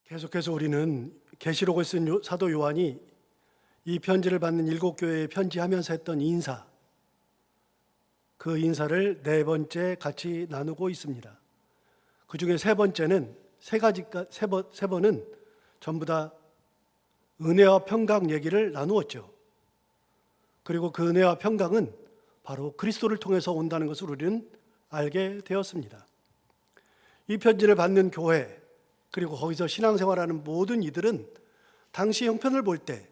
계속해서 우리는 계시록을 쓴 사도 요한이 이 편지를 받는 7교회에 편지하면서 했던 인사, 그 인사를 네 번째 같이 나누고 있습니다. 그 중에 세 번째는 세 번은 전부 다 은혜와 평강 얘기를 나누었죠. 그리고 그 은혜와 평강은 바로 그리스도를 통해서 온다는 것을 우리는 알게 되었습니다. 이 편지를 받는 교회, 그리고 거기서 신앙생활하는 모든 이들은 당시 형편을 볼 때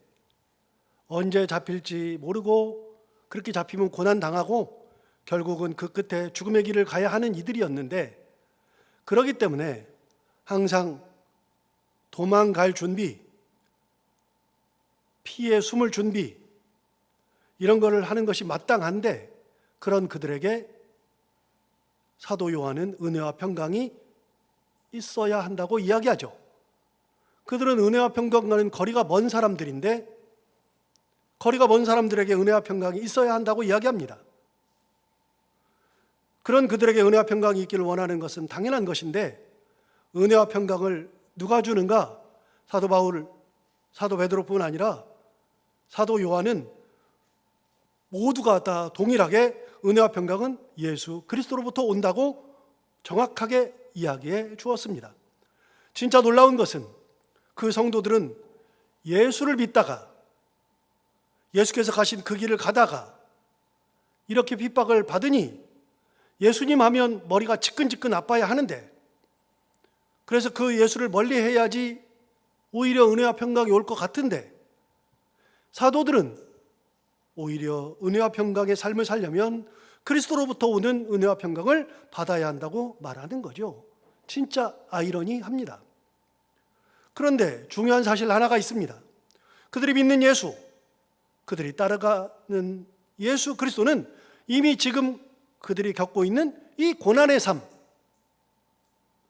언제 잡힐지 모르고 그렇게 잡히면 고난당하고 결국은 그 끝에 죽음의 길을 가야 하는 이들이었는데, 그렇기 때문에 항상 도망갈 준비, 피해 숨을 준비, 이런 거를 하는 것이 마땅한데, 그런 그들에게 사도 요한은 은혜와 평강이 있어야 한다고 이야기하죠. 그들은 은혜와 평강과는 거리가 먼 사람들인데, 거리가 먼 사람들에게 은혜와 평강이 있어야 한다고 이야기합니다. 그런 그들에게 은혜와 평강이 있기를 원하는 것은 당연한 것인데, 은혜와 평강을 누가 주는가? 사도 바울, 사도 베드로뿐 아니라 사도 요한은 모두가 다 동일하게 은혜와 평강은 예수 그리스도로부터 온다고 정확하게 이야기해 주었습니다. 진짜 놀라운 것은 그 성도들은 예수를 믿다가, 예수께서 가신 그 길을 가다가 이렇게 핍박을 받으니 예수님 하면 머리가 지끈지끈 아파야 하는데, 그래서 그 예수를 멀리 해야지 오히려 은혜와 평강이 올 것 같은데, 사도들은 오히려 은혜와 평강의 삶을 살려면 그리스도로부터 오는 은혜와 평강을 받아야 한다고 말하는 거죠. 진짜 아이러니합니다. 그런데 중요한 사실 하나가 있습니다. 그들이 믿는 예수, 그들이 따라가는 예수 그리스도는 이미 지금 그들이 겪고 있는 이 고난의 삶,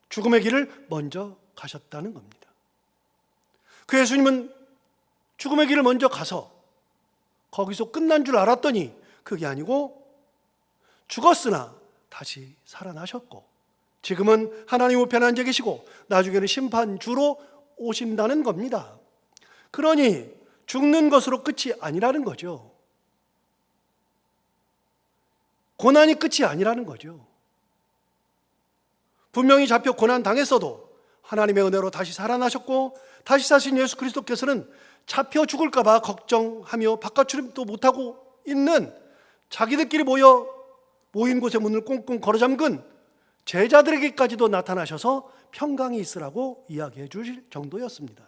죽음의 길을 먼저 가셨다는 겁니다. 그 예수님은 죽음의 길을 먼저 가서 거기서 끝난 줄 알았더니 그게 아니고 죽었으나 다시 살아나셨고, 지금은 하나님 우편에 앉아 계시고 나중에는 심판주로 오신다는 겁니다. 그러니 죽는 것으로 끝이 아니라는 거죠. 고난이 끝이 아니라는 거죠. 분명히 잡혀 고난 당했어도 하나님의 은혜로 다시 살아나셨고, 다시 사신 예수 그리스도께서는 잡혀 죽을까 봐 걱정하며 바깥 출입도 못하고 있는 자기들끼리 모인 곳의 문을 꽁꽁 걸어잠근 제자들에게까지도 나타나셔서 평강이 있으라고 이야기해 주실 정도였습니다.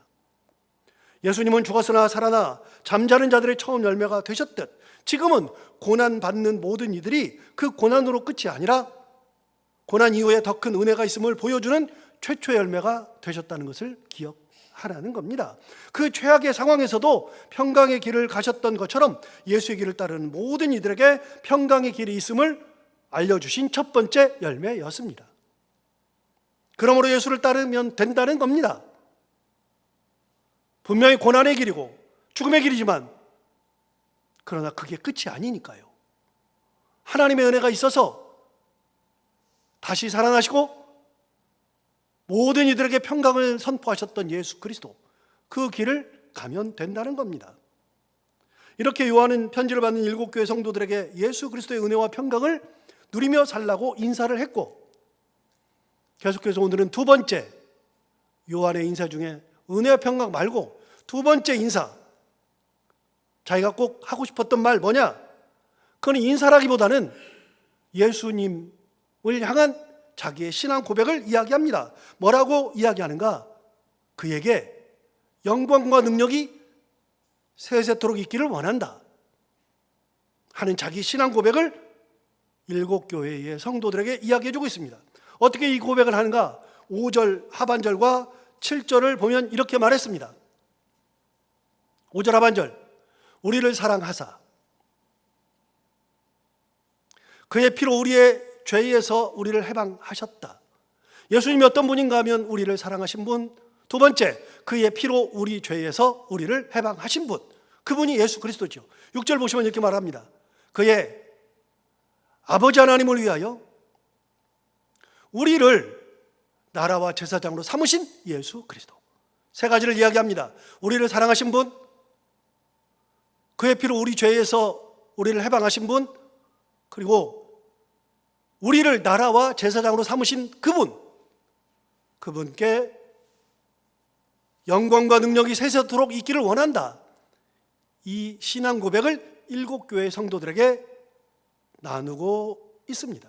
예수님은 죽었으나 살아나 잠자는 자들의 처음 열매가 되셨듯, 지금은 고난받는 모든 이들이 그 고난으로 끝이 아니라 고난 이후에 더 큰 은혜가 있음을 보여주는 최초의 열매가 되셨다는 것을 기억하라는 겁니다. 그 최악의 상황에서도 평강의 길을 가셨던 것처럼 예수의 길을 따르는 모든 이들에게 평강의 길이 있음을 알려주신 첫 번째 열매였습니다. 그러므로 예수를 따르면 된다는 겁니다. 분명히 고난의 길이고 죽음의 길이지만, 그러나 그게 끝이 아니니까요. 하나님의 은혜가 있어서 다시 살아나시고 모든 이들에게 평강을 선포하셨던 예수 그리스도, 그 길을 가면 된다는 겁니다. 이렇게 요한은 편지를 받는 7교회 성도들에게 예수 그리스도의 은혜와 평강을 누리며 살라고 인사를 했고, 계속해서 오늘은 두 번째 요한의 인사 중에 은혜와 평강 말고 두 번째 인사, 자기가 꼭 하고 싶었던 말 뭐냐? 그건 인사라기보다는 예수님을 향한 자기의 신앙 고백을 이야기합니다. 뭐라고 이야기하는가? 그에게 영광과 능력이 세세토록 있기를 원한다 하는 자기 신앙 고백을 7교회의 성도들에게 이야기해주고 있습니다. 어떻게 이 고백을 하는가? 5절 하반절과 7절을 보면 이렇게 말했습니다. 5절 하반절, 우리를 사랑하사 그의 피로 우리의 죄에서 우리를 해방하셨다. 예수님이 어떤 분인가 하면 우리를 사랑하신 분, 두 번째, 그의 피로 우리 죄에서 우리를 해방하신 분, 그분이 예수 그리스도죠. 6절 보시면 이렇게 말합니다. 그의 아버지 하나님을 위하여 우리를 나라와 제사장으로 삼으신 예수 그리스도. 세 가지를 이야기합니다. 우리를 사랑하신 분, 그의 피로 우리 죄에서 우리를 해방하신 분, 그리고 우리를 나라와 제사장으로 삼으신 그분께 영광과 능력이 세세토록 있기를 원한다. 이 신앙 고백을 7교회 성도들에게 나누고 있습니다.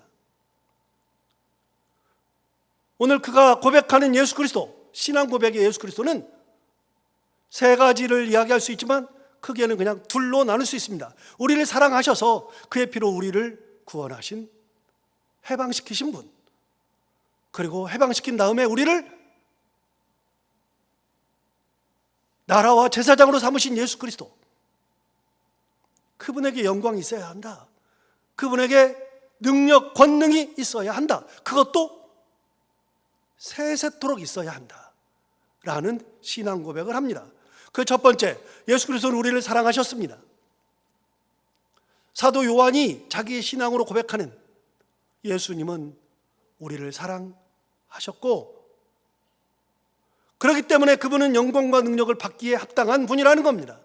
오늘 그가 고백하는 예수 그리스도, 신앙 고백의 예수 그리스도는 세 가지를 이야기할 수 있지만 크게는 그냥 둘로 나눌 수 있습니다. 우리를 사랑하셔서 그의 피로 우리를 구원하신, 해방시키신 분, 그리고 해방시킨 다음에 우리를 나라와 제사장으로 삼으신 예수 그리스도, 그분에게 영광이 있어야 한다. 그분에게 능력, 권능이 있어야 한다. 그것도 세세토록 있어야 한다 라는 신앙 고백을 합니다. 그 첫 번째, 예수 그리스도는 우리를 사랑하셨습니다. 사도 요한이 자기의 신앙으로 고백하는 예수님은 우리를 사랑하셨고, 그렇기 때문에 그분은 영광과 능력을 받기에 합당한 분이라는 겁니다.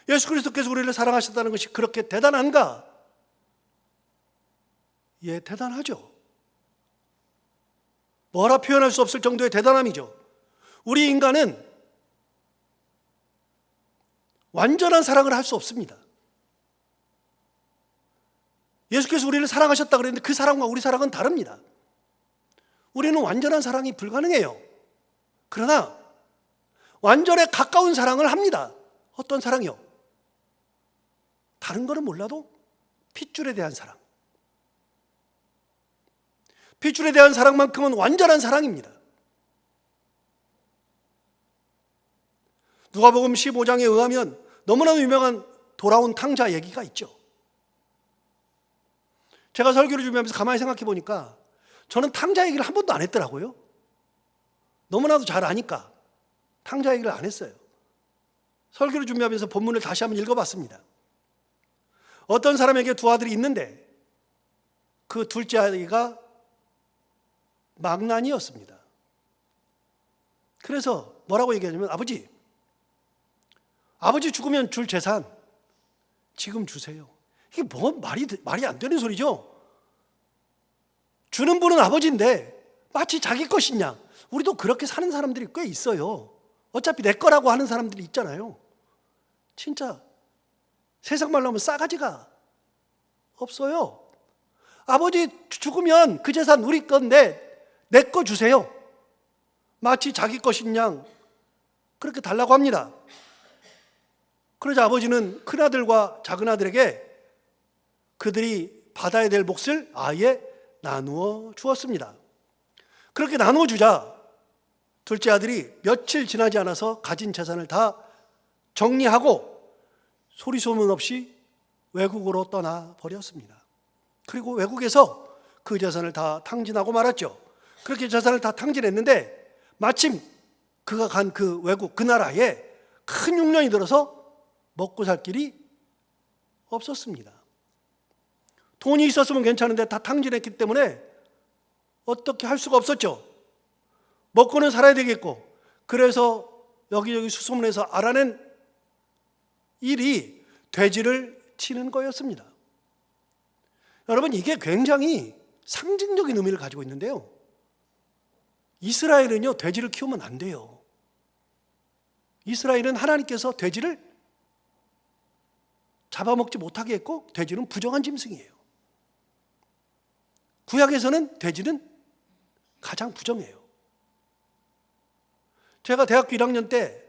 예수 그리스도께서 우리를 사랑하셨다는 것이 그렇게 대단한가? 예, 대단하죠. 뭐라 표현할 수 없을 정도의 대단함이죠. 우리 인간은 완전한 사랑을 할 수 없습니다. 예수께서 우리를 사랑하셨다 그랬는데 그 사랑과 우리 사랑은 다릅니다. 우리는 완전한 사랑이 불가능해요. 그러나 완전에 가까운 사랑을 합니다. 어떤 사랑이요? 다른 거는 몰라도 핏줄에 대한 사랑. 핏줄에 대한 사랑만큼은 완전한 사랑입니다. 누가복음 15장에 의하면 너무나도 유명한 돌아온 탕자 얘기가 있죠. 제가 설교를 준비하면서 가만히 생각해 보니까 저는 탕자 얘기를 한 번도 안 했더라고요. 너무나도 잘 아니까 탕자 얘기를 안 했어요. 설교를 준비하면서 본문을 다시 한번 읽어봤습니다. 어떤 사람에게 두 아들이 있는데 그 둘째 아이가 망난이었습니다. 그래서 뭐라고 얘기하냐면, 아버지 죽으면 줄 재산 지금 주세요. 이게 뭐 말이 안 되는 소리죠. 주는 분은 아버지인데 마치 자기 것인 양. 우리도 그렇게 사는 사람들이 꽤 있어요. 어차피 내 거라고 하는 사람들이 있잖아요. 진짜 세상 말로 하면 싸가지가 없어요. 아버지 죽으면 그 재산 우리 건데 내 거 주세요. 마치 자기 것인 양 그렇게 달라고 합니다. 그러자 아버지는 큰아들과 작은아들에게 그들이 받아야 될 몫을 아예 나누어 주었습니다. 그렇게 나누어 주자 둘째 아들이 며칠 지나지 않아서 가진 재산을 다 정리하고 소리 소문 없이 외국으로 떠나 버렸습니다. 그리고 외국에서 그 재산을 다 탕진하고 말았죠. 그렇게 재산을 다 탕진했는데 마침 그가 간 그 외국 그 나라에 큰 흉년이 들어서 먹고 살 길이 없었습니다. 돈이 있었으면 괜찮은데 다 탕진했기 때문에 어떻게 할 수가 없었죠. 먹고는 살아야 되겠고, 그래서 여기저기 수소문해서 알아낸 일이 돼지를 치는 거였습니다. 여러분, 이게 굉장히 상징적인 의미를 가지고 있는데요. 이스라엘은요, 돼지를 키우면 안 돼요. 이스라엘은 하나님께서 돼지를 잡아먹지 못하게 했고, 돼지는 부정한 짐승이에요. 구약에서는 돼지는 가장 부정해요. 제가 대학교 1학년 때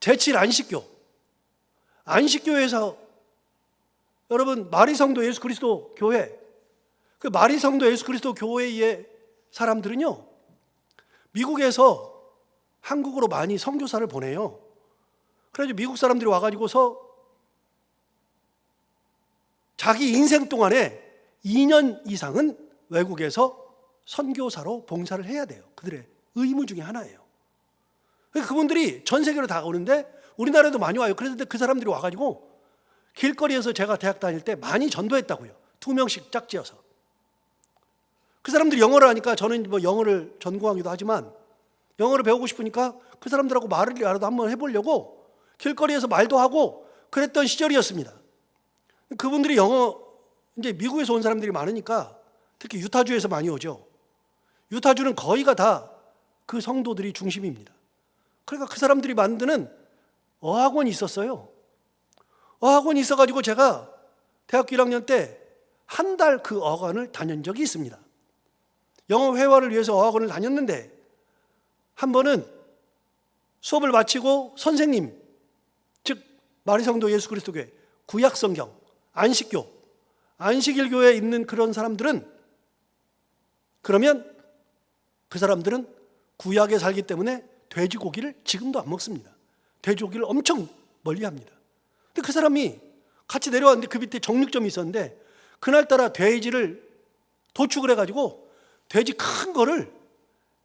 제7 안식교회에서 여러분 마리성도 예수 그리스도 교회, 그 마리성도 예수 그리스도 교회의 사람들은요, 미국에서 한국으로 많이 선교사를 보내요. 그래서 미국 사람들이 와가지고서 자기 인생 동안에 2년 이상은 외국에서 선교사로 봉사를 해야 돼요. 그들의 의무 중에 하나예요. 그분들이 전 세계로 다 오는데 우리나라에도 많이 와요. 그런데 그 사람들이 와가지고 길거리에서 제가 대학 다닐 때 많이 전도했다고요. 2명씩 짝지어서. 그 사람들이 영어를 하니까 저는 뭐 영어를 전공하기도 하지만 영어를 배우고 싶으니까 그 사람들하고 말이라도 한번 해보려고 길거리에서 말도 하고 그랬던 시절이었습니다. 그분들이 영어, 이제 미국에서 온 사람들이 많으니까 특히 유타주에서 많이 오죠. 유타주는 거의가 다 그 성도들이 중심입니다. 그러니까 그 사람들이 만드는 어학원이 있었어요. 어학원이 있어가지고 제가 대학교 1학년 때 한 달 그 어학원을 다닌 적이 있습니다. 영어 회화를 위해서 어학원을 다녔는데 한 번은 수업을 마치고 선생님, 즉 마리성도 예수 그리스도교회, 구약성경, 안식교, 안식일교회에 있는 그런 사람들은 그러면 그 사람들은 구약에 살기 때문에 돼지고기를 지금도 안 먹습니다. 돼지고기를 엄청 멀리합니다. 근데 그 사람이 같이 내려왔는데 그 밑에 정육점이 있었는데 그날따라 돼지를 도축을 해가지고 돼지 큰 거를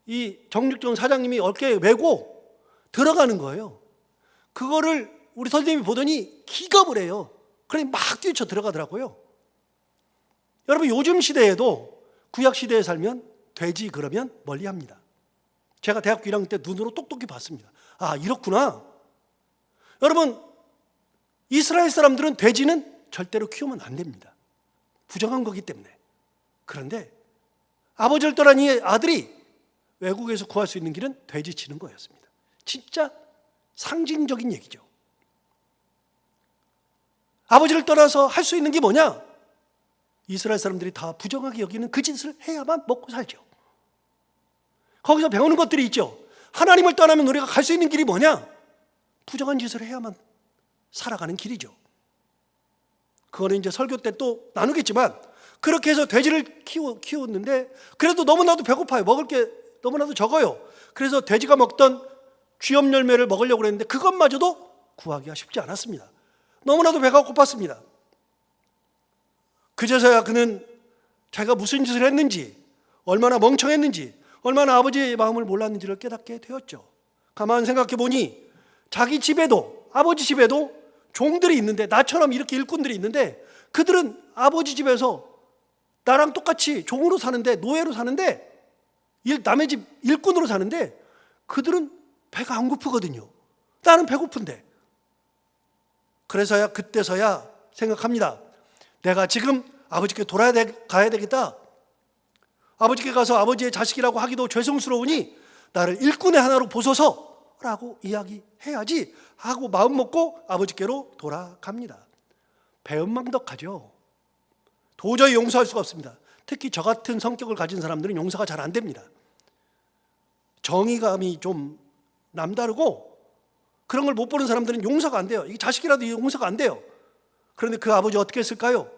이 정육점 사장님이 어깨에 메고 들어가는 거예요. 그거를 우리 선생님이 보더니 기겁을 해요. 그러니 막 뛰쳐 들어가더라고요. 여러분 요즘 시대에도 구약 시대에 살면 돼지 그러면 멀리합니다. 제가 대학교 1학년 때 눈으로 똑똑히 봤습니다. 아, 이렇구나. 여러분 이스라엘 사람들은 돼지는 절대로 키우면 안 됩니다. 부정한 거기 때문에. 그런데 아버지를 떠난 이 아들이 외국에서 구할 수 있는 길은 돼지 치는 거였습니다. 진짜 상징적인 얘기죠. 아버지를 떠나서 할 수 있는 게 뭐냐? 이스라엘 사람들이 다 부정하게 여기는 그 짓을 해야만 먹고 살죠. 거기서 배우는 것들이 있죠. 하나님을 떠나면 우리가 갈 수 있는 길이 뭐냐? 부정한 짓을 해야만 살아가는 길이죠. 그거는 이제 설교 때 또 나누겠지만 그렇게 해서 돼지를 키웠는데 그래도 너무나도 배고파요. 먹을 게 너무나도 적어요. 그래서 돼지가 먹던 쥐염 열매를 먹으려고 했는데 그것마저도 구하기가 쉽지 않았습니다. 너무나도 배가 고팠습니다. 그제서야 그는 자기가 무슨 짓을 했는지, 얼마나 멍청했는지, 얼마나 아버지의 마음을 몰랐는지를 깨닫게 되었죠. 가만 생각해 보니 자기 집에도, 아버지 집에도 종들이 있는데, 나처럼 이렇게 일꾼들이 있는데 그들은 아버지 집에서 나랑 똑같이 종으로 사는데, 노예로 사는데, 남의 집 일꾼으로 사는데 그들은 배가 안 고프거든요. 나는 배고픈데. 그래서야 그때서야 생각합니다. 내가 지금 아버지께 가야 되겠다. 아버지께 가서 아버지의 자식이라고 하기도 죄송스러우니 나를 일꾼의 하나로 보소서 라고 이야기해야지 하고 마음 먹고 아버지께로 돌아갑니다. 배은망덕하죠. 도저히 용서할 수가 없습니다. 특히 저 같은 성격을 가진 사람들은 용서가 잘 안 됩니다. 정의감이 좀 남다르고 그런 걸 못 보는 사람들은 용서가 안 돼요. 이 자식이라도 용서가 안 돼요. 그런데 그 아버지 어떻게 했을까요?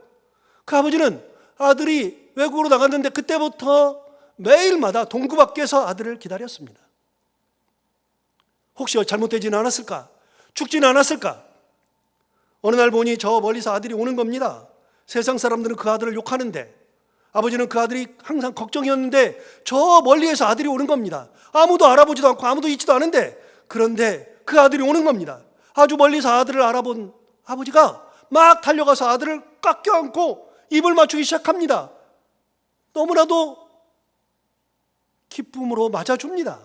그 아버지는 아들이 외국으로 나갔는데 그때부터 매일마다 동구 밖에서 아들을 기다렸습니다. 혹시 잘못되지는 않았을까? 죽지는 않았을까? 어느 날 보니 저 멀리서 아들이 오는 겁니다. 세상 사람들은 그 아들을 욕하는데 아버지는 그 아들이 항상 걱정이었는데 저 멀리에서 아들이 오는 겁니다. 아무도 알아보지도 않고 아무도 있지도 않은데 그런데 그 아들이 오는 겁니다. 아주 멀리서 아들을 알아본 아버지가 막 달려가서 아들을 꽉 껴안고 입을 맞추기 시작합니다. 너무나도 기쁨으로 맞아줍니다.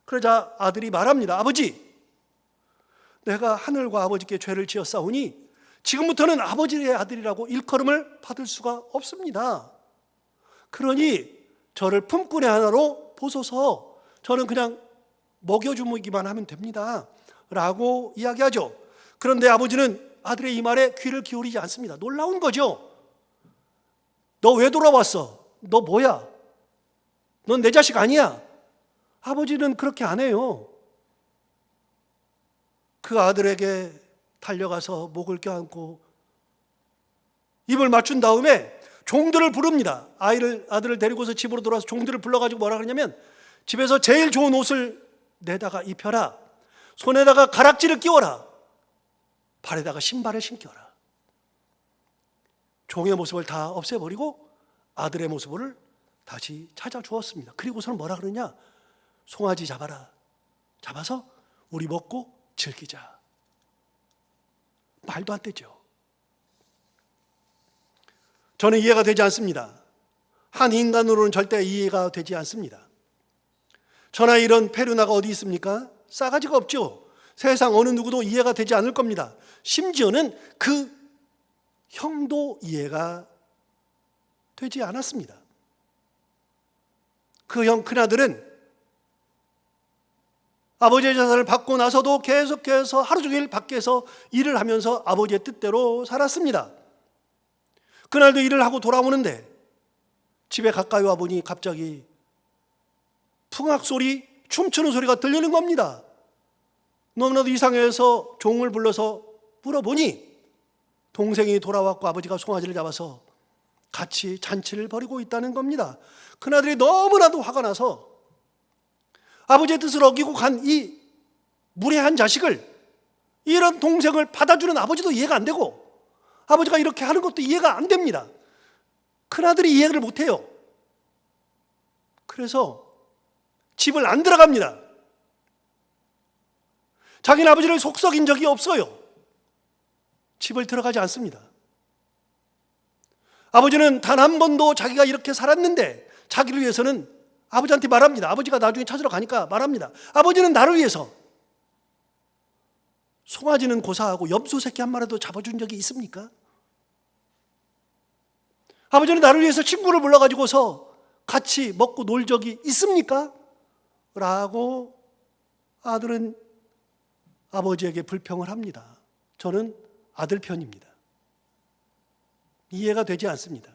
그러자 아들이 말합니다. 아버지, 내가 하늘과 아버지께 죄를 지었사오니 지금부터는 아버지의 아들이라고 일컬음을 받을 수가 없습니다. 그러니 저를 품꾼의 하나로 보소서. 저는 그냥 먹여주기만 하면 됩니다 라고 이야기하죠. 그런데 아버지는 아들의 이 말에 귀를 기울이지 않습니다. 놀라운 거죠. 너 왜 돌아왔어? 너 뭐야? 넌 내 자식 아니야. 아버지는 그렇게 안 해요. 그 아들에게 달려가서 목을 껴안고 입을 맞춘 다음에 종들을 부릅니다. 아들을 데리고서 집으로 돌아와서 종들을 불러가지고 뭐라 그러냐면 집에서 제일 좋은 옷을 내다가 입혀라. 손에다가 가락지를 끼워라. 발에다가 신발을 신겨라. 종의 모습을 다 없애버리고 아들의 모습을 다시 찾아주었습니다. 그리고서는 뭐라 그러냐? 송아지 잡아라. 잡아서 우리 먹고 즐기자. 말도 안 되죠. 저는 이해가 되지 않습니다. 한 인간으로는 절대 이해가 되지 않습니다. 저나 이런 페르나가 어디 있습니까? 싸가지가 없죠. 세상 어느 누구도 이해가 되지 않을 겁니다. 심지어는 그 형도 이해가 되지 않았습니다. 그 형 큰아들은 아버지의 재산을 받고 나서도 계속해서 하루 종일 밖에서 일을 하면서 아버지의 뜻대로 살았습니다. 그날도 일을 하고 돌아오는데 집에 가까이 와보니 갑자기 풍악 소리, 춤추는 소리가 들리는 겁니다. 너무나도 이상해서 종을 불러서 물어보니 동생이 돌아왔고 아버지가 송아지를 잡아서 같이 잔치를 벌이고 있다는 겁니다. 큰아들이 너무나도 화가 나서 아버지의 뜻을 어기고 간 이 무례한 자식을, 이런 동생을 받아주는 아버지도 이해가 안 되고 아버지가 이렇게 하는 것도 이해가 안 됩니다. 큰아들이 이해를 못해요. 그래서 집을 안 들어갑니다. 자기는 아버지를 속썩인 적이 없어요. 집을 들어가지 않습니다. 아버지는 단 한 번도 자기가 이렇게 살았는데 자기를 위해서는 아버지한테 말합니다. 아버지가 나중에 찾으러 가니까 말합니다. 아버지는 나를 위해서 송아지는 고사하고 염소 새끼 한 마리도 잡아준 적이 있습니까? 아버지는 나를 위해서 친구를 불러가지고서 같이 먹고 놀 적이 있습니까? 라고 아들은 아버지에게 불평을 합니다. 저는 아들 편입니다. 이해가 되지 않습니다.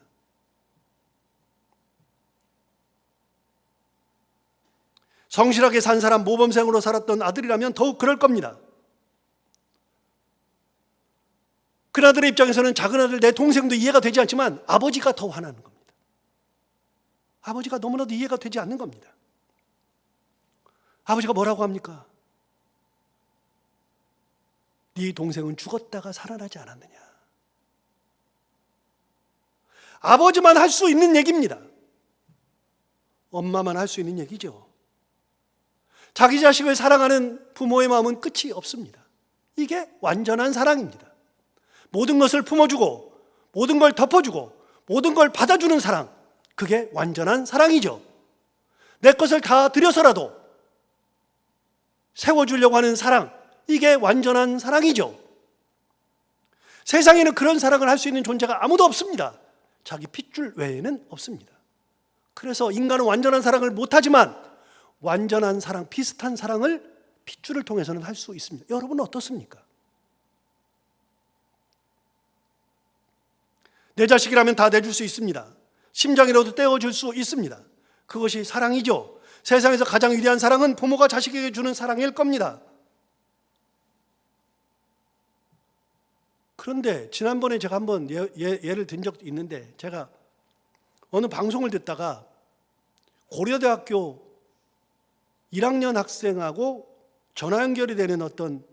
성실하게 산 사람, 모범생으로 살았던 아들이라면 더욱 그럴 겁니다. 그 아들의 입장에서는 작은 아들, 내 동생도 이해가 되지 않지만 아버지가 더 화나는 겁니다. 아버지가 너무나도 이해가 되지 않는 겁니다. 아버지가 뭐라고 합니까? 네 동생은 죽었다가 살아나지 않았느냐. 아버지만 할 수 있는 얘기입니다. 엄마만 할 수 있는 얘기죠. 자기 자식을 사랑하는 부모의 마음은 끝이 없습니다. 이게 완전한 사랑입니다. 모든 것을 품어주고 모든 걸 덮어주고 모든 걸 받아주는 사랑, 그게 완전한 사랑이죠. 내 것을 다 들여서라도 세워주려고 하는 사랑, 이게 완전한 사랑이죠. 세상에는 그런 사랑을 할 수 있는 존재가 아무도 없습니다. 자기 핏줄 외에는 없습니다. 그래서 인간은 완전한 사랑을 못하지만 완전한 사랑, 비슷한 사랑을 핏줄을 통해서는 할 수 있습니다. 여러분은 어떻습니까? 내 자식이라면 다 내줄 수 있습니다. 심장이라도 떼어줄 수 있습니다. 그것이 사랑이죠. 세상에서 가장 위대한 사랑은 부모가 자식에게 주는 사랑일 겁니다. 그런데 지난번에 제가 한번 예를 든 적도 있는데, 제가 어느 방송을 듣다가 고려대학교 1학년 학생하고 전화 연결이 되는 어떤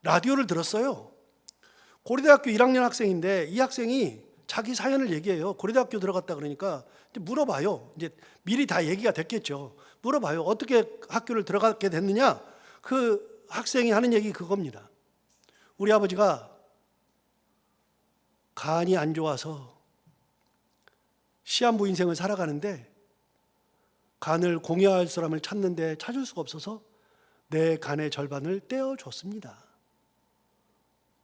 라디오를 들었어요. 고려대학교 1학년 학생인데 이 학생이 자기 사연을 얘기해요. 고려대학교 들어갔다 그러니까 물어봐요. 이제 미리 다 얘기가 됐겠죠. 물어봐요. 어떻게 학교를 들어가게 됐느냐? 그 학생이 하는 얘기 그겁니다. 우리 아버지가 간이 안 좋아서 시한부 인생을 살아가는데 간을 공여할 사람을 찾는데 찾을 수가 없어서 내 간의 절반을 떼어줬습니다.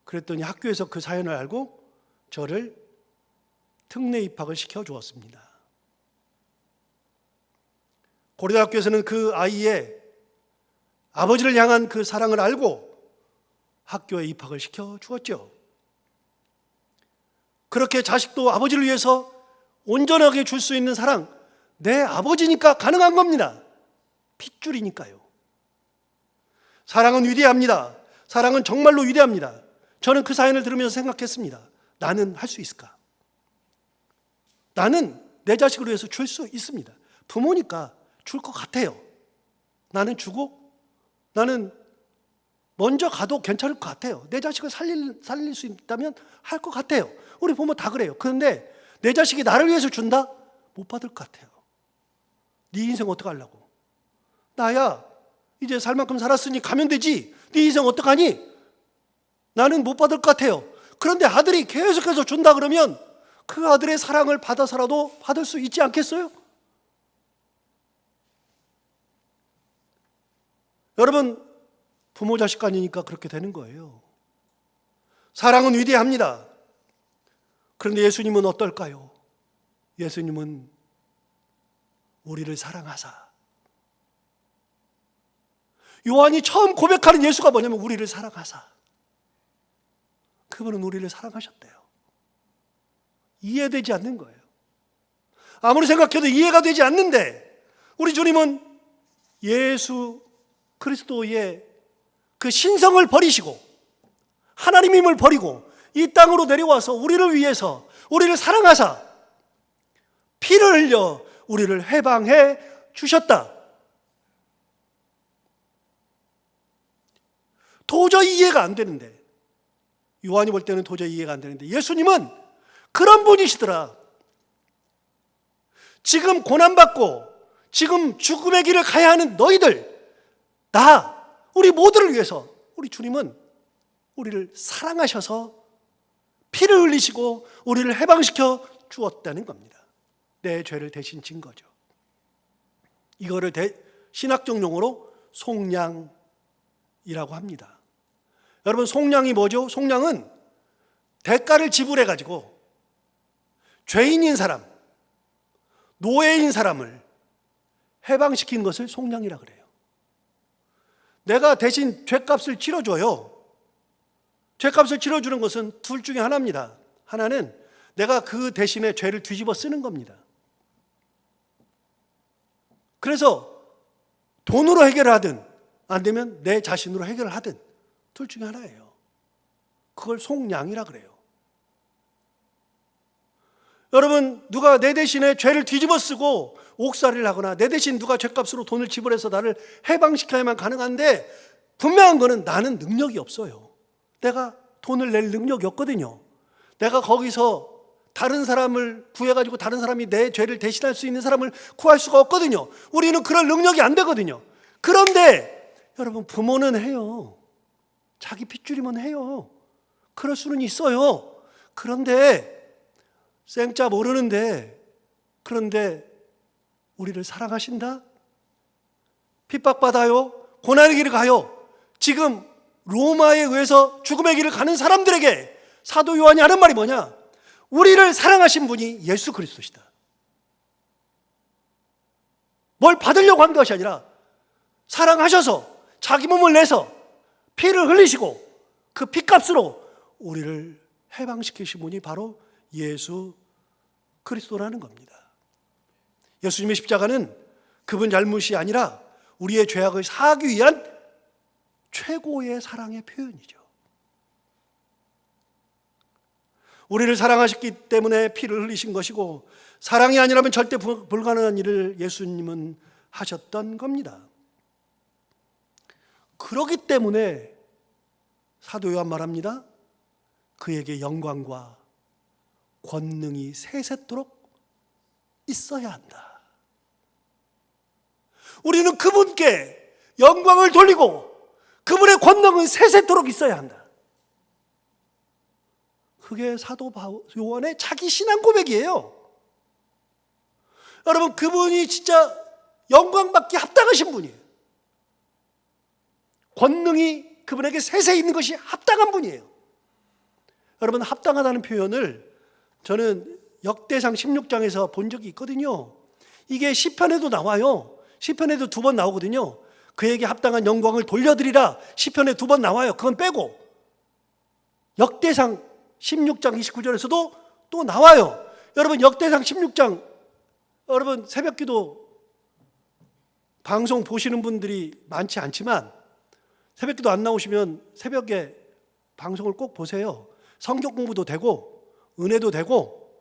그랬더니 학교에서 그 사연을 알고 저를 특례 입학을 시켜주었습니다. 고려대학교에서는 그 아이의 아버지를 향한 그 사랑을 알고 학교에 입학을 시켜주었죠. 그렇게 자식도 아버지를 위해서 온전하게 줄 수 있는 사랑, 내 아버지니까 가능한 겁니다. 핏줄이니까요. 사랑은 위대합니다. 사랑은 정말로 위대합니다. 저는 그 사연을 들으면서 생각했습니다. 나는 할 수 있을까? 나는 내 자식을 위해서 줄 수 있습니다. 부모니까 줄 것 같아요. 나는 주고 나는 먼저 가도 괜찮을 것 같아요. 내 자식을 살릴 수 있다면 할 것 같아요. 우리 부모 다 그래요. 그런데 내 자식이 나를 위해서 준다? 못 받을 것 같아요. 네 인생 어떡하려고? 나야 이제 살 만큼 살았으니 가면 되지. 네 인생 어떡하니? 나는 못 받을 것 같아요. 그런데 아들이 계속해서 준다 그러면 그 아들의 사랑을 받아서라도 받을 수 있지 않겠어요? 여러분, 부모 자식 간이니까 그렇게 되는 거예요. 사랑은 위대합니다. 그런데 예수님은 어떨까요? 예수님은 우리를 사랑하사. 요한이 처음 고백하는 예수가 뭐냐면 우리를 사랑하사. 그분은 우리를 사랑하셨대요. 이해되지 않는 거예요. 아무리 생각해도 이해가 되지 않는데 우리 주님은 예수 그리스도의 그 신성을 버리시고 하나님임을 버리고 이 땅으로 내려와서 우리를 위해서 우리를 사랑하사 피를 흘려 우리를 해방해 주셨다. 도저히 이해가 안 되는데, 요한이 볼 때는 도저히 이해가 안 되는데 예수님은 그런 분이시더라. 지금 고난받고 지금 죽음의 길을 가야 하는 너희들, 우리 모두를 위해서 우리 주님은 우리를 사랑하셔서 피를 흘리시고 우리를 해방시켜 주었다는 겁니다. 내 죄를 대신 진 거죠. 이거를 신학적 용어로 속량이라고 합니다. 여러분, 속량이 뭐죠? 속량은 대가를 지불해가지고 죄인인 사람, 노예인 사람을 해방시킨 것을 속량이라 그래요. 내가 대신 죄값을 치러줘요. 죄값을 치러주는 것은 둘 중에 하나입니다. 하나는 내가 그 대신에 죄를 뒤집어 쓰는 겁니다. 그래서 돈으로 해결을 하든 안 되면 내 자신으로 해결을 하든 둘 중에 하나예요. 그걸 속량이라 그래요. 여러분, 누가 내 대신에 죄를 뒤집어 쓰고 옥살이를 하거나 내 대신 누가 죄값으로 돈을 지불해서 나를 해방시켜야만 가능한데, 분명한 거는 나는 능력이 없어요. 내가 돈을 낼 능력이 없거든요. 내가 거기서 다른 사람을 구해가지고 다른 사람이 내 죄를 대신할 수 있는 사람을 구할 수가 없거든요. 우리는 그럴 능력이 안 되거든요. 그런데 여러분, 부모는 해요. 자기 핏줄이면 해요. 그럴 수는 있어요. 그런데 생짜 모르는데, 그런데 우리를 사랑하신다? 핍박받아요? 고난의 길을 가요? 지금 로마에 의해서 죽음의 길을 가는 사람들에게 사도 요한이 하는 말이 뭐냐? 우리를 사랑하신 분이 예수 그리스도시다. 뭘 받으려고 한 것이 아니라 사랑하셔서 자기 몸을 내서 피를 흘리시고 그 피값으로 우리를 해방시키신 분이 바로 예수 그리스도라는 겁니다. 예수님의 십자가는 그분 잘못이 아니라 우리의 죄악을 사하기 위한 최고의 사랑의 표현이죠. 우리를 사랑하셨기 때문에 피를 흘리신 것이고, 사랑이 아니라면 절대 불가능한 일을 예수님은 하셨던 겁니다. 그렇기 때문에 사도 요한 말합니다. 그에게 영광과 권능이 세세토록 있어야 한다. 우리는 그분께 영광을 돌리고 그분의 권능은 세세토록 있어야 한다. 그게 사도 요한의 자기 신앙 고백이에요. 여러분, 그분이 진짜 영광받기 합당하신 분이에요. 권능이 그분에게 세세 있는 것이 합당한 분이에요. 여러분, 합당하다는 표현을 저는 역대상 16장에서 본 적이 있거든요. 이게 시편에도 나와요. 시편에도 2번 나오거든요. 그에게 합당한 영광을 돌려드리라. 시편에 2번 나와요. 그건 빼고 역대상 16장 29절에서도 또 나와요. 여러분, 역대상 16장, 여러분 새벽기도 방송 보시는 분들이 많지 않지만 새벽기도 안 나오시면 새벽에 방송을 꼭 보세요. 성경 공부도 되고 은혜도 되고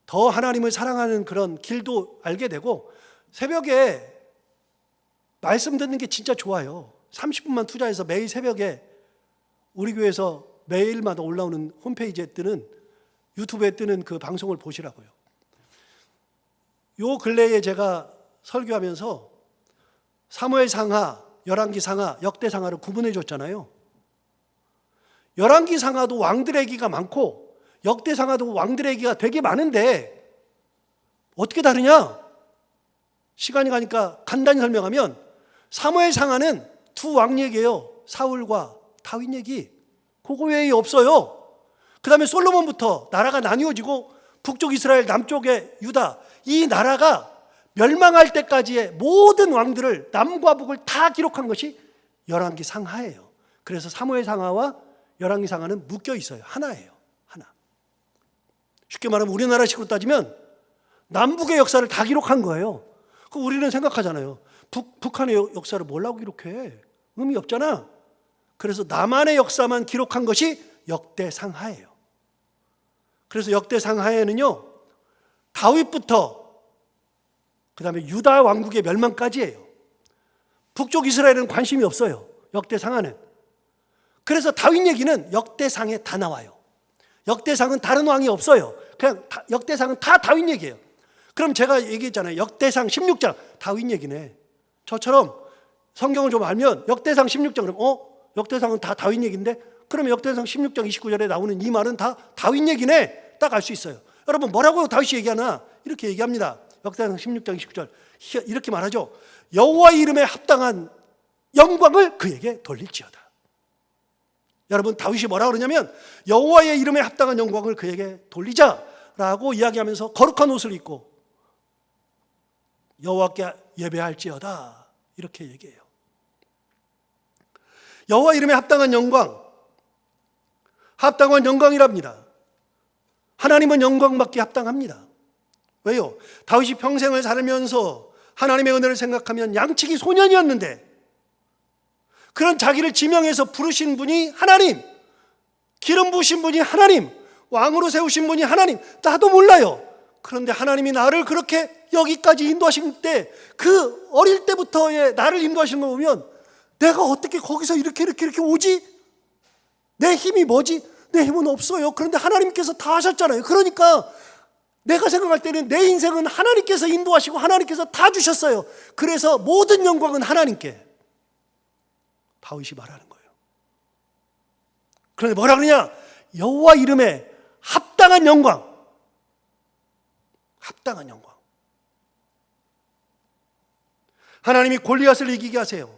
더 하나님을 사랑하는 그런 길도 알게 되고, 새벽에 말씀 듣는 게 진짜 좋아요. 30분만 투자해서 매일 새벽에 우리 교회에서 매일마다 올라오는 홈페이지에 뜨는, 유튜브에 뜨는 그 방송을 보시라고요. 요 근래에 제가 설교하면서 사무엘 상하, 열왕기 상하, 역대 상하를 구분해 줬잖아요. 열왕기 상하도 왕들의 얘기가 많고 역대상하도 왕들의 얘기가 되게 많은데 어떻게 다르냐? 시간이 가니까 간단히 설명하면 사무엘상하는 두 왕 얘기예요. 사울과 다윗 얘기. 그거 외에 없어요. 그 다음에 솔로몬부터 나라가 나뉘어지고 북쪽 이스라엘, 남쪽의 유다, 이 나라가 멸망할 때까지의 모든 왕들을 남과 북을 다 기록한 것이 열왕기 상하예요. 그래서 사무엘 상하와 열왕기 상하는 묶여 있어요. 하나예요. 하나. 쉽게 말하면 우리나라식으로 따지면 남북의 역사를 다 기록한 거예요. 그 우리는 생각하잖아요. 북한의 역사를 뭐라고 기록해? 의미 없잖아. 그래서 남한의 역사만 기록한 것이 역대상하예요. 그래서 역대상하에는요, 다윗부터 그 다음에 유다 왕국의 멸망까지예요. 북쪽 이스라엘은 관심이 없어요. 역대상하는. 그래서 다윗 얘기는 역대상에 다 나와요. 역대상은 다른 왕이 없어요. 그냥 역대상은 다 다윗 얘기예요. 그럼 제가 얘기했잖아요. 역대상 16장 다윗 얘기네. 저처럼 성경을 좀 알면 역대상 16장 그럼 역대상은 다 다윗 얘기인데 그러면 역대상 16장 29절에 나오는 이 말은 다 다윗 얘기네. 딱 알 수 있어요. 여러분 뭐라고 다윗이 얘기하나? 이렇게 얘기합니다. 역대상 16장 29절 이렇게 말하죠. 여호와의 이름에 합당한 영광을 그에게 돌릴지어다. 여러분 다윗이 뭐라 그러냐면 여호와의 이름에 합당한 영광을 그에게 돌리자라고 이야기하면서 거룩한 옷을 입고 여호와께 예배할지어다 이렇게 얘기해요. 여호와 이름에 합당한 영광, 합당한 영광이랍니다. 하나님은 영광받기 합당합니다. 왜요? 다윗이 평생을 살면서 하나님의 은혜를 생각하면 양치기 소년이었는데 그런 자기를 지명해서 부르신 분이 하나님, 기름 부으신 분이 하나님, 왕으로 세우신 분이 하나님, 나도 몰라요. 그런데 하나님이 나를 그렇게 여기까지 인도하신 때 그 어릴 때부터의 나를 인도하신 거 보면 내가 어떻게 거기서 이렇게 오지? 내 힘이 뭐지? 내 힘은 없어요. 그런데 하나님께서 다 하셨잖아요. 그러니까 내가 생각할 때는 내 인생은 하나님께서 인도하시고 하나님께서 다 주셨어요. 그래서 모든 영광은 하나님께. 다윗이 말하는 거예요. 그런데 뭐라 그러냐? 여호와 이름에 합당한 영광. 합당한 영광. 하나님이 골리앗을 이기게 하세요.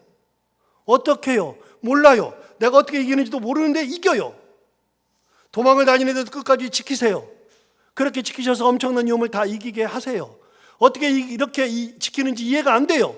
어떻게 해요? 몰라요. 내가 어떻게 이기는지도 모르는데 이겨요. 도망을 다니는데도 끝까지 지키세요. 그렇게 지키셔서 엄청난 위험을 다 이기게 하세요. 어떻게 이렇게 지키는지 이해가 안 돼요.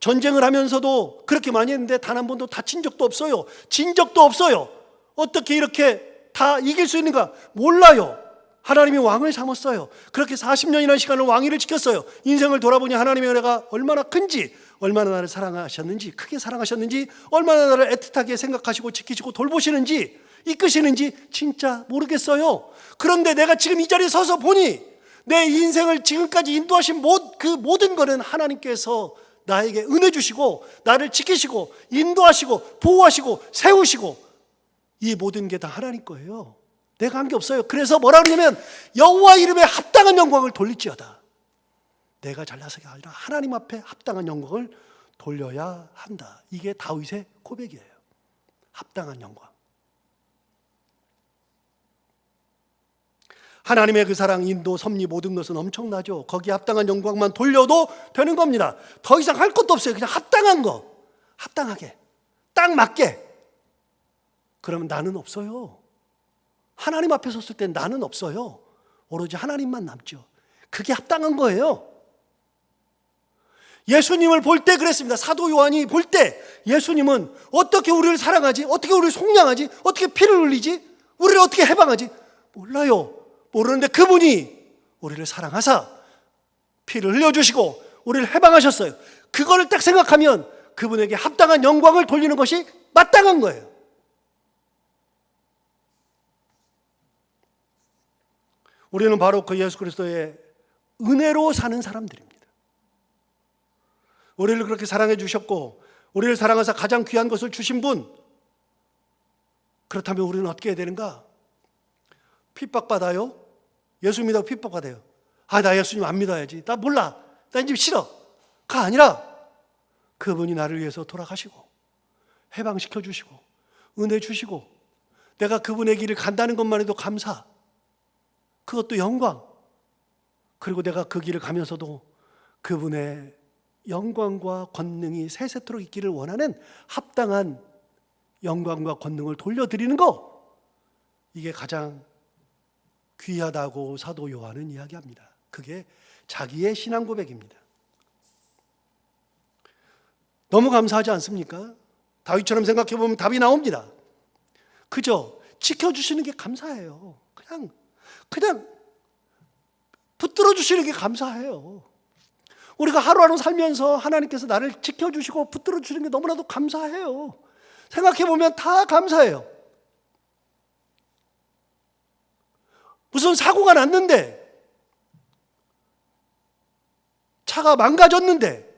전쟁을 하면서도 그렇게 많이 했는데 단 한 번도 다친 적도 없어요. 진 적도 없어요. 어떻게 이렇게 다 이길 수 있는가? 몰라요. 하나님이 왕을 삼았어요. 그렇게 40년이라는 시간을 왕위를 지켰어요. 인생을 돌아보니 하나님의 은혜가 얼마나 큰지, 얼마나 나를 사랑하셨는지, 크게 사랑하셨는지, 얼마나 나를 애틋하게 생각하시고 지키시고 돌보시는지, 이끄시는지 진짜 모르겠어요. 그런데 내가 지금 이 자리에 서서 보니 내 인생을 지금까지 인도하신 그 모든 것은 하나님께서 나에게 은혜 주시고 나를 지키시고 인도하시고 보호하시고 세우시고 이 모든 게 다 하나님 거예요. 내가 한 게 없어요. 그래서 뭐라 그러냐면 여호와 이름에 합당한 영광을 돌릴지어다. 내가 잘나서가 아니라 하나님 앞에 합당한 영광을 돌려야 한다. 이게 다윗의 고백이에요. 합당한 영광. 하나님의 그 사랑, 인도, 섭리 모든 것은 엄청나죠. 거기에 합당한 영광만 돌려도 되는 겁니다. 더 이상 할 것도 없어요. 그냥 합당한 거. 합당하게. 딱 맞게. 그러면 나는 없어요. 하나님 앞에 섰을 때 나는 없어요. 오로지 하나님만 남죠. 그게 합당한 거예요. 예수님을 볼 때 그랬습니다. 사도 요한이 볼 때 예수님은 어떻게 우리를 사랑하지? 어떻게 우리를 속량하지? 어떻게 피를 흘리지? 우리를 어떻게 해방하지? 몰라요. 모르는데 그분이 우리를 사랑하사 피를 흘려주시고 우리를 해방하셨어요. 그거를 딱 생각하면 그분에게 합당한 영광을 돌리는 것이 마땅한 거예요. 우리는 바로 그 예수 그리스도의 은혜로 사는 사람들입니다. 우리를 그렇게 사랑해 주셨고 우리를 사랑하사 가장 귀한 것을 주신 분, 그렇다면 우리는 어떻게 해야 되는가? 핍박받아요? 예수 믿어 핍박받아요. 나 예수님 안 믿어야지. 나 몰라. 나 이제 싫어. 가 아니라 그분이 나를 위해서 돌아가시고 해방시켜 주시고 은혜 주시고 내가 그분의 길을 간다는 것만 해도 감사. 그것도 영광. 그리고 내가 그 길을 가면서도 그분의 영광과 권능이 세세토록 있기를 원하는 합당한 영광과 권능을 돌려드리는 거, 이게 가장 귀하다고 사도 요한은 이야기합니다. 그게 자기의 신앙 고백입니다. 너무 감사하지 않습니까? 다윗처럼 생각해 보면 답이 나옵니다. 그저 지켜주시는 게 감사해요. 그냥 붙들어 주시는 게 감사해요. 우리가 하루하루 살면서 하나님께서 나를 지켜주시고 붙들어 주시는 게 너무나도 감사해요. 생각해 보면 다 감사해요. 무슨 사고가 났는데, 차가 망가졌는데,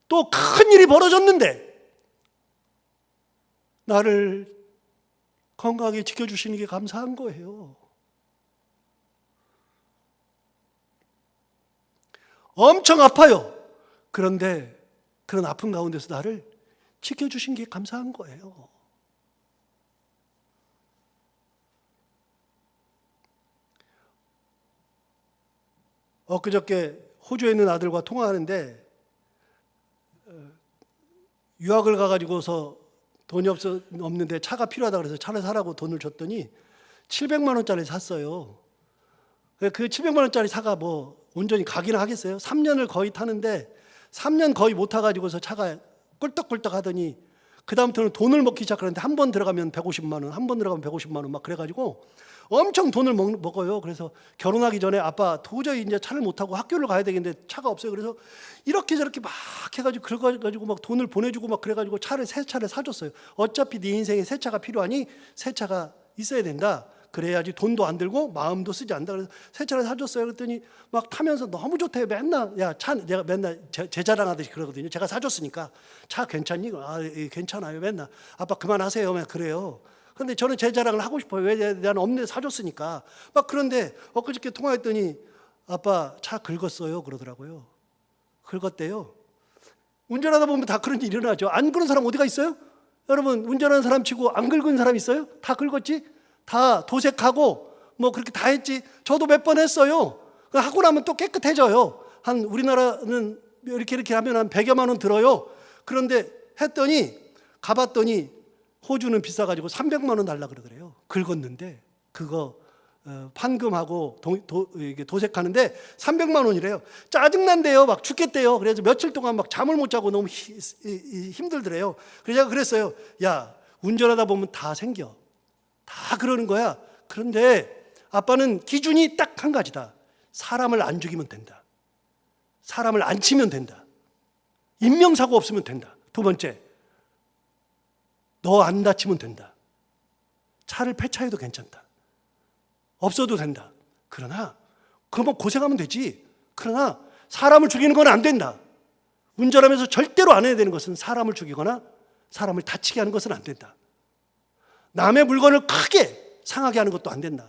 또 큰 일이 벌어졌는데 나를 건강하게 지켜주시는 게 감사한 거예요. 엄청 아파요. 그런데 그런 아픈 가운데서 나를 지켜주신 게 감사한 거예요. 엊그저께 호주에 있는 아들과 통화하는데 유학을 가가지고서 돈이 없는데 차가 필요하다 그래서 차를 사라고 돈을 줬더니 700만 원짜리 샀어요. 그 700만 원짜리 차가 뭐 온전히 가기는 하겠어요? 3년을 거의 타는데 3년 거의 못 타가지고서 차가 꿀떡꿀떡 하더니 그 다음부터는 돈을 먹기 시작하는데 한 번 들어가면 150만 원, 한 번 들어가면 150만 원 막 그래가지고 엄청 돈을 먹어요. 그래서 결혼하기 전에 아빠 도저히 이제 차를 못 타고 학교를 가야 되겠는데 차가 없어요. 그래서 이렇게 저렇게 막 해가지고 그래가지고 막 돈을 보내주고 막 그래가지고 새 차를 사줬어요. 어차피 네 인생에 새 차가 필요하니 새 차가 있어야 된다. 그래야지 돈도 안 들고 마음도 쓰지 않는다. 그래서 새 차를 사줬어요. 그랬더니 막 타면서 너무 좋대요. 맨날 내가 맨날 제 자랑하듯이 그러거든요. 제가 사줬으니까 차 괜찮니? 괜찮아요. 맨날 아빠 그만하세요. 그래요. 그런데 저는 제 자랑을 하고 싶어요. 왜? 나는 없는데 사줬으니까. 막 그런데 엊그저께 통화했더니 아빠 차 긁었어요 그러더라고요. 긁었대요. 운전하다 보면 다 그런 일이 일어나죠. 안 그런 사람 어디가 있어요? 여러분 운전하는 사람 치고 안 긁은 사람 있어요? 다 긁었지? 다 도색하고 뭐 그렇게 다 했지. 저도 몇 번 했어요. 하고 나면 또 깨끗해져요. 한 우리나라는 이렇게 하면 한 100여만 원 들어요. 그런데 했더니 가봤더니 호주는 비싸가지고 300만 원 달라 그러더래요. 긁었는데 그거 판금하고 도색하는데 300만 원이래요. 짜증난대요. 막 죽겠대요. 그래서 며칠 동안 막 잠을 못 자고 너무 힘들더래요. 그래서 제가 그랬어요. 야, 운전하다 보면 다 생겨. 다 그러는 거야. 그런데 아빠는 기준이 딱 한 가지다. 사람을 안 죽이면 된다. 사람을 안 치면 된다. 인명사고 없으면 된다. 두 번째, 너 안 다치면 된다. 차를 폐차해도 괜찮다. 없어도 된다. 그러나 그러면 고생하면 되지. 그러나 사람을 죽이는 건 안 된다. 운전하면서 절대로 안 해야 되는 것은 사람을 죽이거나 사람을 다치게 하는 것은 안 된다. 남의 물건을 크게 상하게 하는 것도 안 된다.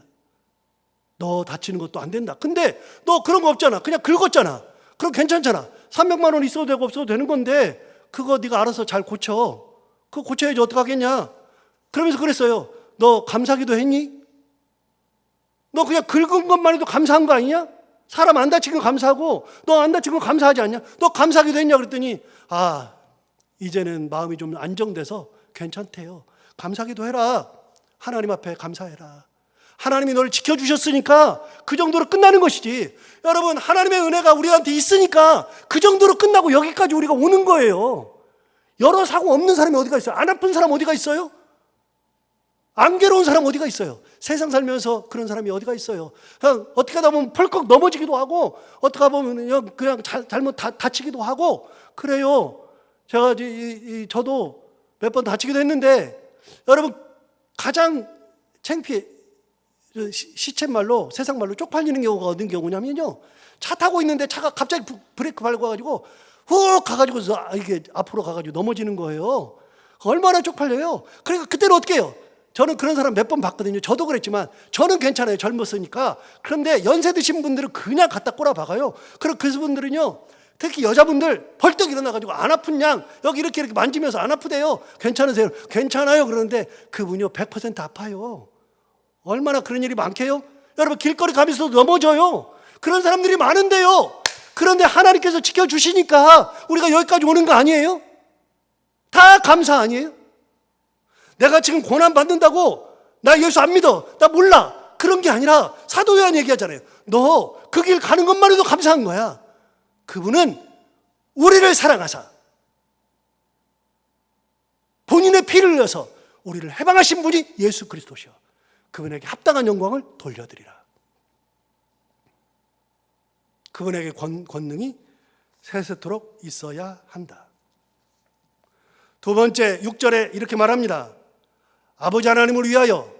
너 다치는 것도 안 된다. 근데 너 그런 거 없잖아. 그냥 긁었잖아. 그럼 괜찮잖아. 300만 원 있어도 되고 없어도 되는 건데 그거 네가 알아서 잘 고쳐. 그거 고쳐야지 어떡하겠냐. 그러면서 그랬어요. 너 감사기도 했니? 너 그냥 긁은 것만 해도 감사한 거 아니냐? 사람 안 다친 건 감사하고 너 안 다친 건 감사하지 않냐? 너 감사기도 했냐? 그랬더니 이제는 마음이 좀 안정돼서 괜찮대요. 감사기도 해라. 하나님 앞에 감사해라. 하나님이 너를 지켜주셨으니까 그 정도로 끝나는 것이지. 여러분 하나님의 은혜가 우리한테 있으니까 그 정도로 끝나고 여기까지 우리가 오는 거예요. 여러 사고 없는 사람이 어디가 있어요? 안 아픈 사람 어디가 있어요? 안 괴로운 사람 어디가 있어요? 세상 살면서 그런 사람이 어디가 있어요? 그냥 어떻게 하다 보면 펄컥 넘어지기도 하고 어떻게 하다 보면 그냥 잘못 다치기도 하고 그래요. 제가 저도 몇 번 다치기도 했는데 여러분 가장 창피해 시쳇말로 세상 말로 쪽팔리는 경우가 어떤 경우냐면요. 차 타고 있는데 차가 갑자기 브레이크 밟아가지고 훅 가가지고 이게 앞으로 가가지고 넘어지는 거예요. 얼마나 쪽팔려요. 그러니까 그때는 어떻게 해요? 저는 그런 사람 몇 번 봤거든요. 저도 그랬지만 저는 괜찮아요. 젊었으니까. 그런데 연세 드신 분들은 그냥 갖다 꼬라박아요. 그리고 그 분들은요. 특히 여자분들 벌떡 일어나가지고 안 아픈 양 여기 이렇게 만지면서 안 아프대요. 괜찮으세요? 괜찮아요. 그러는데 그분이요 100% 아파요. 얼마나 그런 일이 많게요? 여러분 길거리 가면서도 넘어져요. 그런 사람들이 많은데요. 그런데 하나님께서 지켜주시니까 우리가 여기까지 오는 거 아니에요? 다 감사 아니에요? 내가 지금 고난 받는다고 나 예수 안 믿어, 나 몰라, 그런 게 아니라 사도 요한 얘기하잖아요. 너 그 길 가는 것만 해도 감사한 거야. 그분은 우리를 사랑하사 본인의 피를 흘려서 우리를 해방하신 분이 예수 그리스도시여 그분에게 합당한 영광을 돌려드리라. 그분에게 권능이 세세토록 있어야 한다. 두 번째 6절에 이렇게 말합니다. 아버지 하나님을 위하여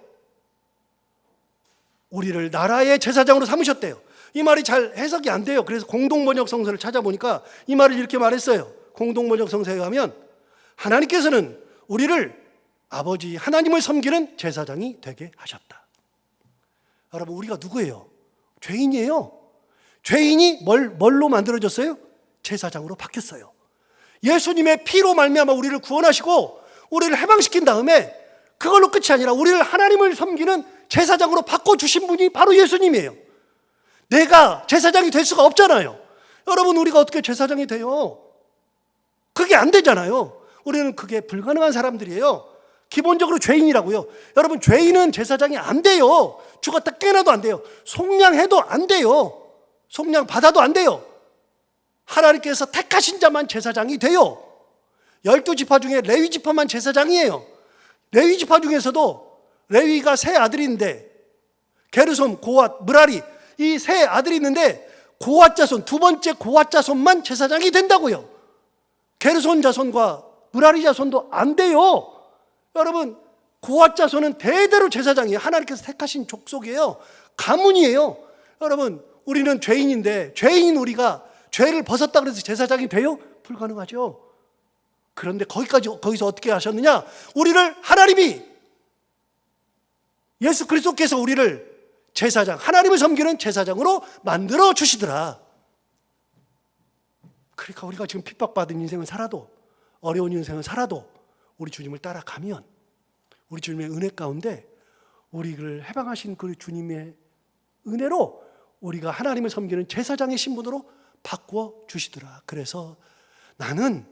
우리를 나라의 제사장으로 삼으셨대요. 이 말이 잘 해석이 안 돼요. 그래서 공동번역 성서를 찾아보니까 이 말을 이렇게 말했어요. 공동번역 성서에 가면 하나님께서는 우리를 아버지 하나님을 섬기는 제사장이 되게 하셨다. 여러분 우리가 누구예요? 죄인이에요. 죄인이 뭘로 만들어졌어요? 제사장으로 바뀌었어요. 예수님의 피로 말미암아 우리를 구원하시고 우리를 해방시킨 다음에 그걸로 끝이 아니라 우리를 하나님을 섬기는 제사장으로 바꿔주신 분이 바로 예수님이에요. 내가 제사장이 될 수가 없잖아요. 여러분 우리가 어떻게 제사장이 돼요? 그게 안 되잖아요. 우리는 그게 불가능한 사람들이에요. 기본적으로 죄인이라고요. 여러분 죄인은 제사장이 안 돼요. 죽었다 깨어나도 안 돼요. 속량해도 안 돼요. 속량 받아도 안 돼요. 하나님께서 택하신 자만 제사장이 돼요. 12지파 중에 레위 지파만 제사장이에요. 레위 지파 중에서도 레위가 세 아들인데 게르솜, 고앗, 므라리 이 세 아들이 있는데 고앗 자손, 두 번째 고앗 자손만 제사장이 된다고요. 게르솜 자손과 므라리 자손도 안 돼요. 여러분 고앗 자손은 대대로 제사장이에요. 하나님께서 택하신 족속이에요. 가문이에요. 여러분 우리는 죄인인데 죄인 우리가 죄를 벗었다 그래서 제사장이 돼요? 불가능하죠. 그런데 거기서 어떻게 하셨느냐? 우리를 하나님이 예수 그리스도께서 우리를 제사장, 하나님을 섬기는 제사장으로 만들어 주시더라. 그러니까 우리가 지금 핍박받은 인생을 살아도 어려운 인생을 살아도 우리 주님을 따라가면 우리 주님의 은혜 가운데 우리를 해방하신 그 주님의 은혜로 우리가 하나님을 섬기는 제사장의 신분으로 바꾸어 주시더라. 그래서 나는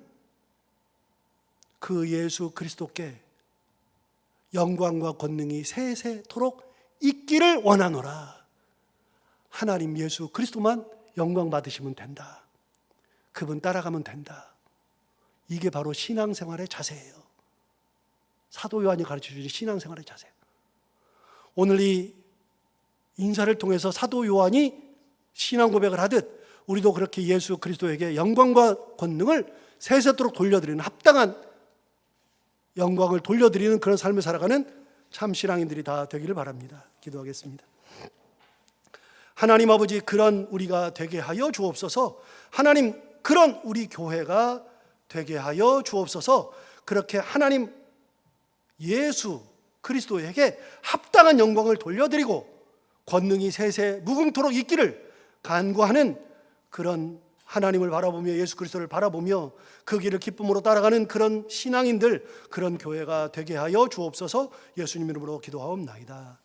그 예수 그리스도께 영광과 권능이 세세토록 있기를 원하노라. 하나님 예수 그리스도만 영광 받으시면 된다. 그분 따라가면 된다. 이게 바로 신앙생활의 자세예요. 사도 요한이 가르쳐주신 신앙생활의 자세. 오늘 이 인사를 통해서 사도 요한이 신앙 고백을 하듯 우리도 그렇게 예수 그리스도에게 영광과 권능을 세세토록 돌려드리는 합당한 영광을 돌려드리는 그런 삶을 살아가는 참 신앙인들이 다 되기를 바랍니다. 기도하겠습니다. 하나님 아버지 그런 우리가 되게 하여 주옵소서. 하나님 그런 우리 교회가 되게 하여 주옵소서. 그렇게 하나님 예수 그리스도에게 합당한 영광을 돌려드리고 권능이 세세 무궁토록 있기를 간구하는 그런 하나님을 바라보며 예수 그리스도를 바라보며 그 길을 기쁨으로 따라가는 그런 신앙인들, 그런 교회가 되게 하여 주옵소서. 예수님 이름으로 기도하옵나이다.